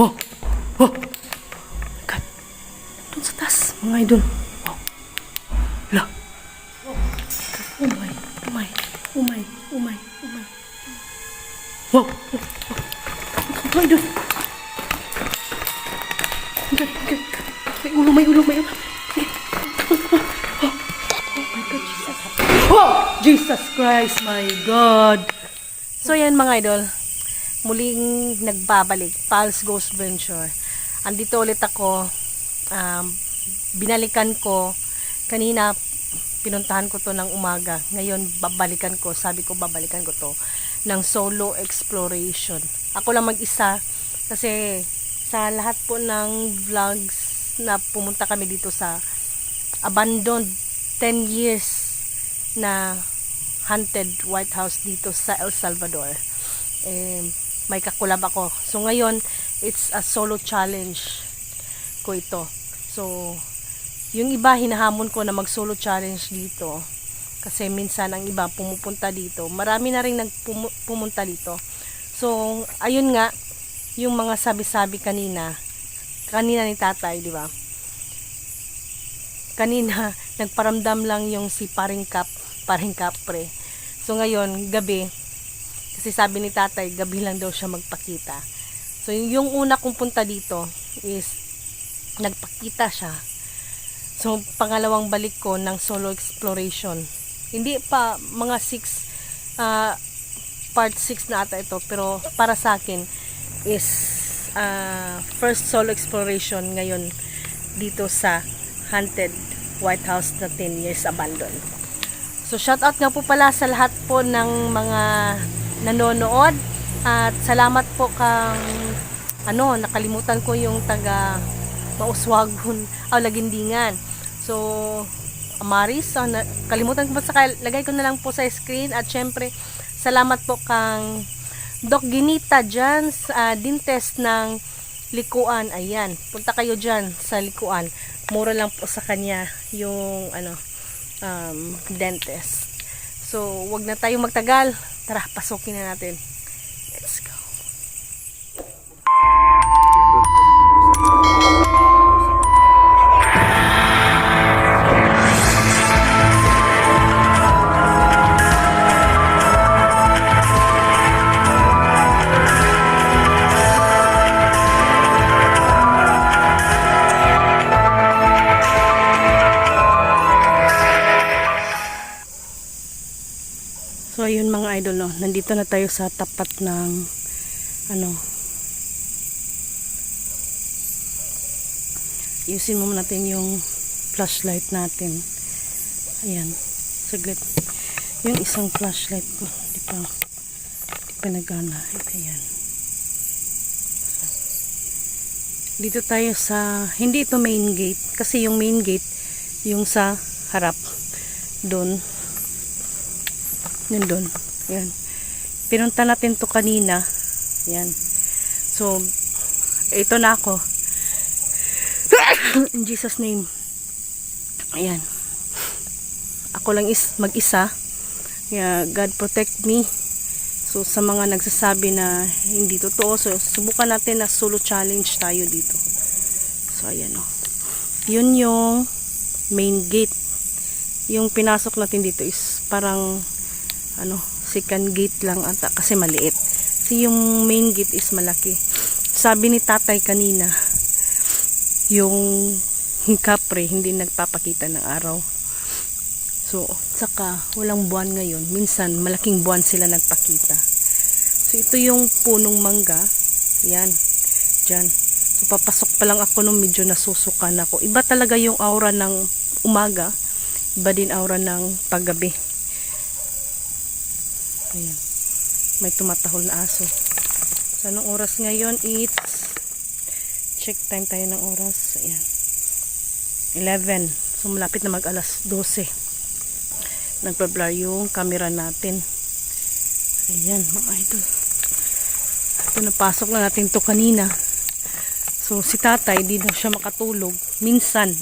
Wow! Wow! God! Doon sa taas, mga idol. Wow! Hala! Oh my! Oh my! Oh my! Oh my! Oh my! Wow! Mga idol! God! God! May ulo! May ulo! May ulo! Oh my God! Jesus! Wow! Jesus Christ! My God! So yan mga idol, muling nagbabalik, Pals Ghost Venture. Andito ulit ako, binalikan ko, kanina pinuntahan ko to ng umaga, ngayon babalikan ko, sabi ko babalikan ko to, ng solo exploration. Ako lang mag-isa, kasi sa lahat po ng vlogs na pumunta kami dito sa abandoned 10 years na haunted White House dito sa El Salvador, may kakulab ako. So ngayon it's a solo challenge ko ito. So yung iba hinahamon ko na mag solo challenge dito kasi minsan ang iba pumupunta dito, marami na rin pumunta dito. So ayun nga yung mga sabi-sabi kanina ni tatay, di ba? Kanina nagparamdam lang yung si paring Kapre. So ngayon, gabi, kasi sabi ni tatay, gabi lang daw siya magpakita. So yung una kong punta dito is nagpakita siya. So pangalawang balik ko ng solo exploration. Hindi pa mga 6 part 6 na ata ito, pero para sa akin is first solo exploration ngayon dito sa haunted White House na 10 years abandoned. So shout out nga po pala sa lahat po ng mga nanonood at salamat po kang nakalimutan ko yung taga Mauswagon Lagindingan. So Amaris, kalimutan ko pa lagay ko na lang po sa screen. At syempre salamat po kang Doc Ginita dyan sa Dintes ng Likuan. Ayan, punta kayo dyan sa Likuan, mura lang po sa kanya yung dentist. So wag na tayong magtagal, tara pasukin na natin. Let's go. So ayun mga idol, nandito na tayo sa tapat ng Yusin mo natin yung flashlight natin. Ayan, saglit. Yung isang flashlight ko di pa nagana. Ayan. Dito tayo sa, hindi ito main gate, kasi yung main gate yung sa harap doon. Yun doon. Yan. Pinunta natin to kanina. Yan. So, ito na ako. In Jesus name. Ayan. Ako lang mag-isa. Yeah, God protect me. So, sa mga nagsasabi na hindi totoo, so, subukan natin na solo challenge tayo dito. So, ayan o. Yun yung main gate. Yung pinasok natin dito is parang second gate lang ata kasi maliit. Kasi yung main gate is malaki. Sabi ni tatay kanina, yung kapre hindi nagpapakita ng araw. So, saka walang buwan ngayon. Minsan, malaking buwan sila nagpakita. So, ito yung punong mangga. Yan. Diyan. So, papasok pa lang ako nung medyo nasusukan ako. Iba talaga yung aura ng umaga. Iba din aura ng paggabi. Ayan. May tumatahol na aso. So, anong oras ngayon? It's check time tayo ng oras. Ayan. 11. So, malapit na mag-alas 12. Nagpa-blur yung camera natin. Ayan, mga idol. Ito, napasok na natin to kanina. So, si tatay, di daw siya makatulog. Minsan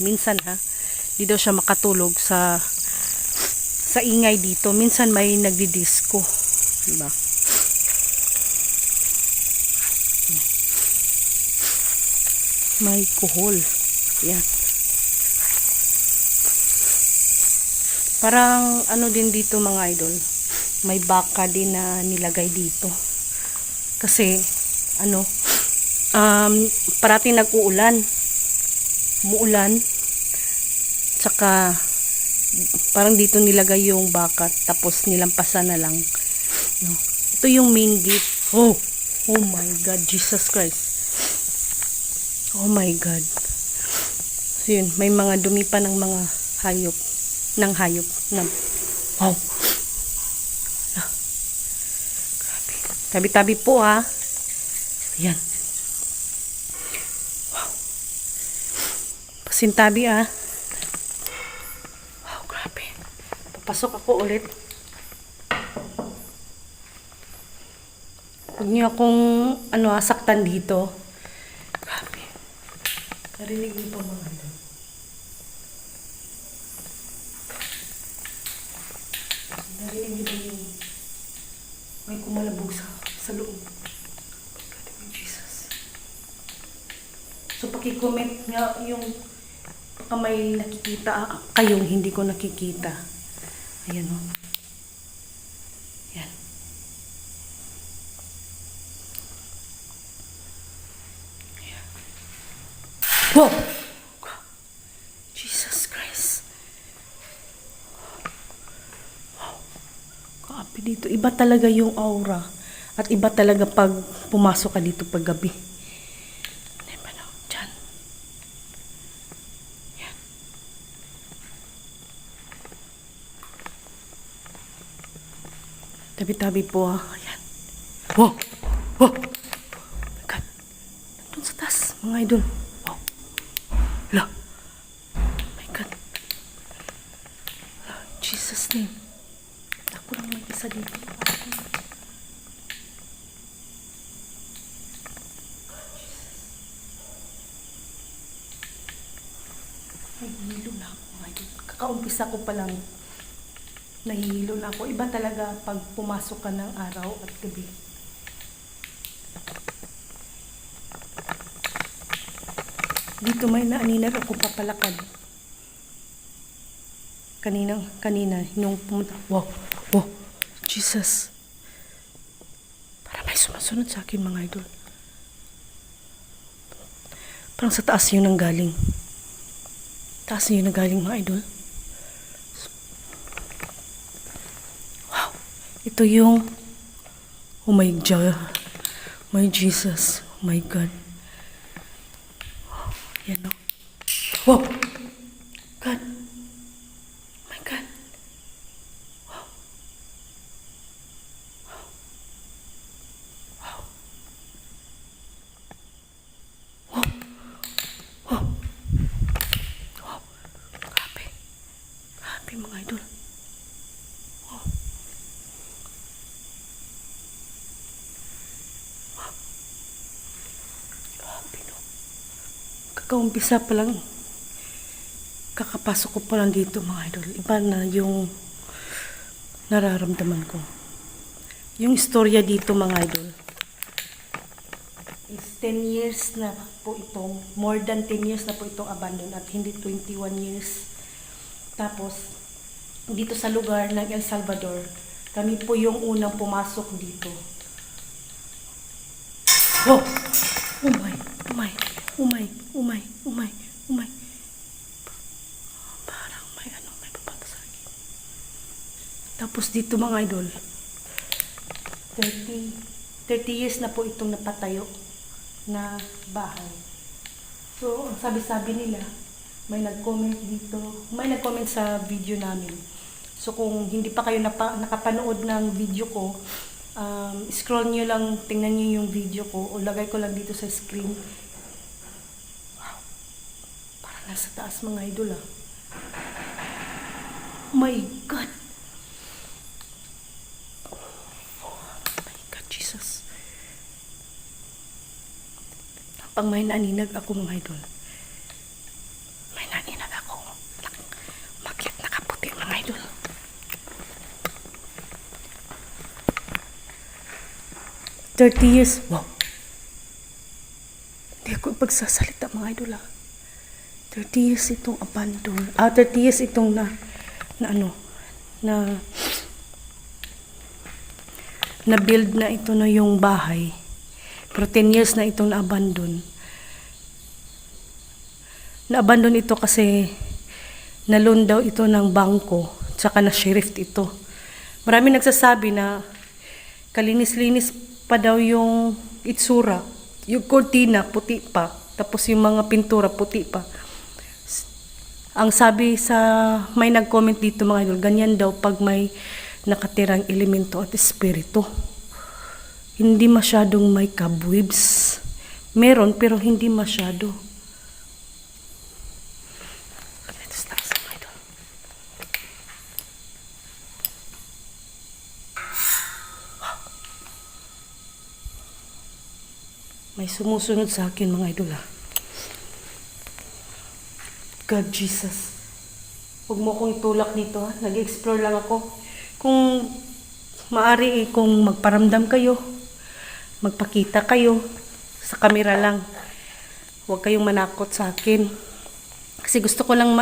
ha. Di daw siya makatulog sa ingay dito. Minsan may nagdi-disco. Diba? May kuhol. Yan. Parang ano din dito mga idol. May baka din na nilagay dito. Kasi ano, parati nag-uulan. Umuulan. Tsaka parang dito nilagay yung baka tapos nilampasan na lang. No. Ito yung main gate. Oh my God, Jesus Christ. Oh my God. So yun, may mga dumi pa ng mga hayop. Ng hayop. Wow. Tabi-tabi po ha. Ayan. Wow. Pasintabi ha. Wow, grabe. Papasok ako ulit. Huwag niyo akong saktan dito. Grabe. Narinig niyo pa mga ito. Narinig niyo ba yung may kumalabog sa loob. God, Jesus. So, paki-comment nga yung baka may nakikita kayong hindi ko nakikita. Ayan o. Ayan. Ayan. Wow! Jesus Christ. Kapi dito. Iba talaga yung aura. At iba talaga pag pumasok ka dito pag gabi. Diba no? Diyan. Yan. Tabi-tabi po ha. Ayan. Wow! Wow! Oh my God. Nandun sa taas, mga idol. Wow. La. Oh my God. La. Jesus name. Ako lang mag-isa dito. Nahihilo na ako ngayon. Kakaumpisa ko pa lang. Nahihilo na ako. Iba talaga pag pumasok ka ng araw at gabi. Dito may naaninag ako papalakad. Kanina, nung pumunta. Wow! Wow! Jesus! Para may sumasunod sa akin mga idol. Parang sa taas yun ang galing. Taas yun ang galing mga idol. Wow! Ito yung oh my God. My Jesus. Oh my God. Yan o. Wow! God! My God! Wow! Wow! Wow! Wow! Wow! Grabe. Grabe mga idol. Wow! Wow! Grabe no. Kakaumpisa pa lang. Kakapasok ko pa lang dito mga idol. Iba na yung nararamdaman ko. Yung istorya dito mga idol is 10 years na po itong, more than 10 years na po itong abandoned at hindi 21 years. Tapos, dito sa lugar ng El Salvador, kami po yung unang pumasok dito. Oh! Oh my! Oh my! Oh my! Oh my! Oh my! Oh my! Parang may papunta sa akin. Tapos dito mga idol, 30 years na po itong napatayo na bahay. So, ang sabi-sabi nila, may nag-comment dito, may nag-comment sa video namin. So, kung hindi pa kayo nakapanood ng video ko, scroll nyo lang, tingnan nyo yung video ko, o lagay ko lang dito sa screen. Wow! Parang nasa taas mga idol ah. Oh my God! Jesus. Pag may naninag ako mga idol. May naninag ako. Makit nakaputi mga idol. $30 years. Wow. Di ako pagsasalita mga idol 30 years itong abandon. 30 years itong na build na ito na yung bahay. Pero 10 years na itong na-abandon. Na-abandon ito kasi na-loan daw ito ng bangko. Tsaka na-sheriff ito. Marami nagsasabi na kalinis-linis pa daw yung itsura. Yung kortina, puti pa. Tapos yung mga pintura, puti pa. Ang sabi sa may nag-comment dito mga idol, ganyan daw pag may nakatirang elemento at espiritu. Hindi masyadong may cobwebs. Meron pero hindi masyado. Let's start sa mga idol. May sumusunod sa akin mga idol God Jesus. Huwag mo akong itulak dito Nag-explore lang ako. Kung maari kung magparamdam kayo, magpakita kayo sa camera lang. Huwag kayong manakot sa akin. Kasi gusto ko lang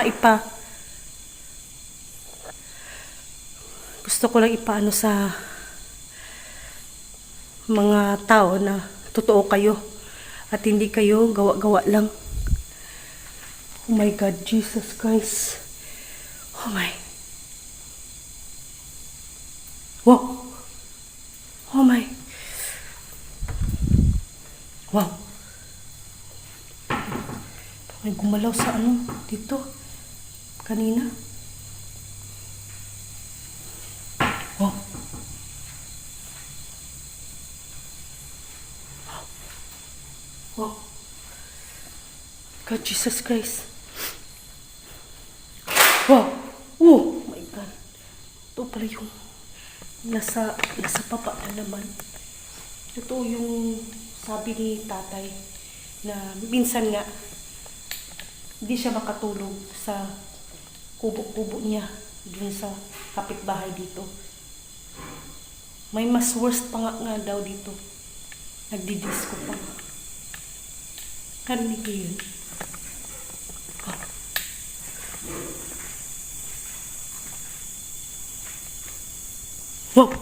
ipaano sa mga tao na totoo kayo at hindi kayo gawa-gawa lang. Oh my God, Jesus Christ. Oh my. Wow. Oh my. Wow. May gumalaw sa dito. Kanina. Wow. Wow. God, Jesus Christ. Wow! Oh my God! Ito pala yung nasa papa na naman. Ito yung sabi ni tatay na minsan nga hindi siya makatulog sa kubo-kubo niya dun sa kapitbahay dito. May mas worst pa nga daw dito. Nagdidisco pa. Karinig ko yun. Wow! Wow!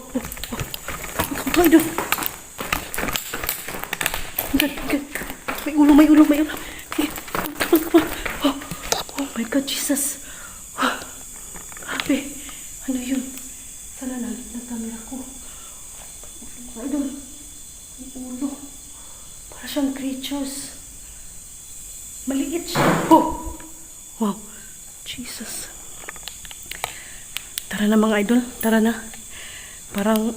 Doon! May ulo! Oh my God, Jesus! Grabe! Ano yun? Sana nalit na camera ko. Ay, doon! May ulo. Para siyang creatures. Maliit siya. Oh! Wow! Jesus! Tara na mga idol. Tara na. Parang,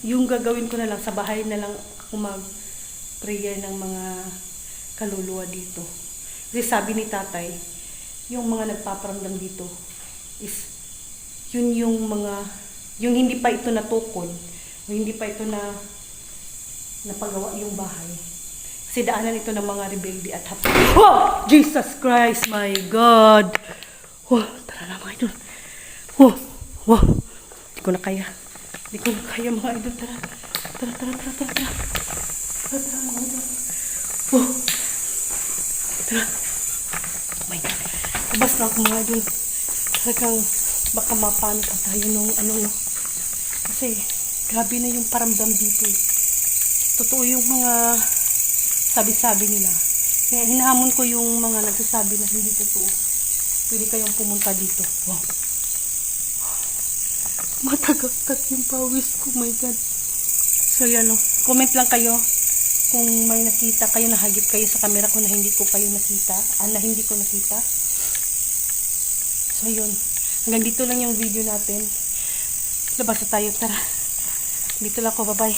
yung gagawin ko na lang, sa bahay na lang ako mag-prayer ng mga kaluluwa dito. Kasi sabi ni tatay, yung mga nagpaparamdam dito is, yun yung hindi pa ito natukod, o hindi pa ito napagawa yung bahay. Kasi daanan ito ng mga rebelde at hapon. Oh! Jesus Christ, my God! Oh, tara na mga idol. Oh! Wow! Hindi ko na kaya mga idol. Tara mga idol. Wow! Tara. Oh my God. Labas na ako mga idol. Talagang baka mapano pa tayo nung Kasi grabe na yung paramdam dito. Totoo yung mga sabi-sabi nila. Kaya hinahamon ko yung mga nagsasabi na hindi totoo. Pwede kayong pumunta dito. Wow! Matagaktak yung pawis ko, my God. So yan comment lang kayo kung may nakita kayo, nahagip kayo sa camera ko na hindi ko nakita. So yun, hanggang dito lang yung video natin. Labas na tayo, tara. Dito lang ako, bye bye.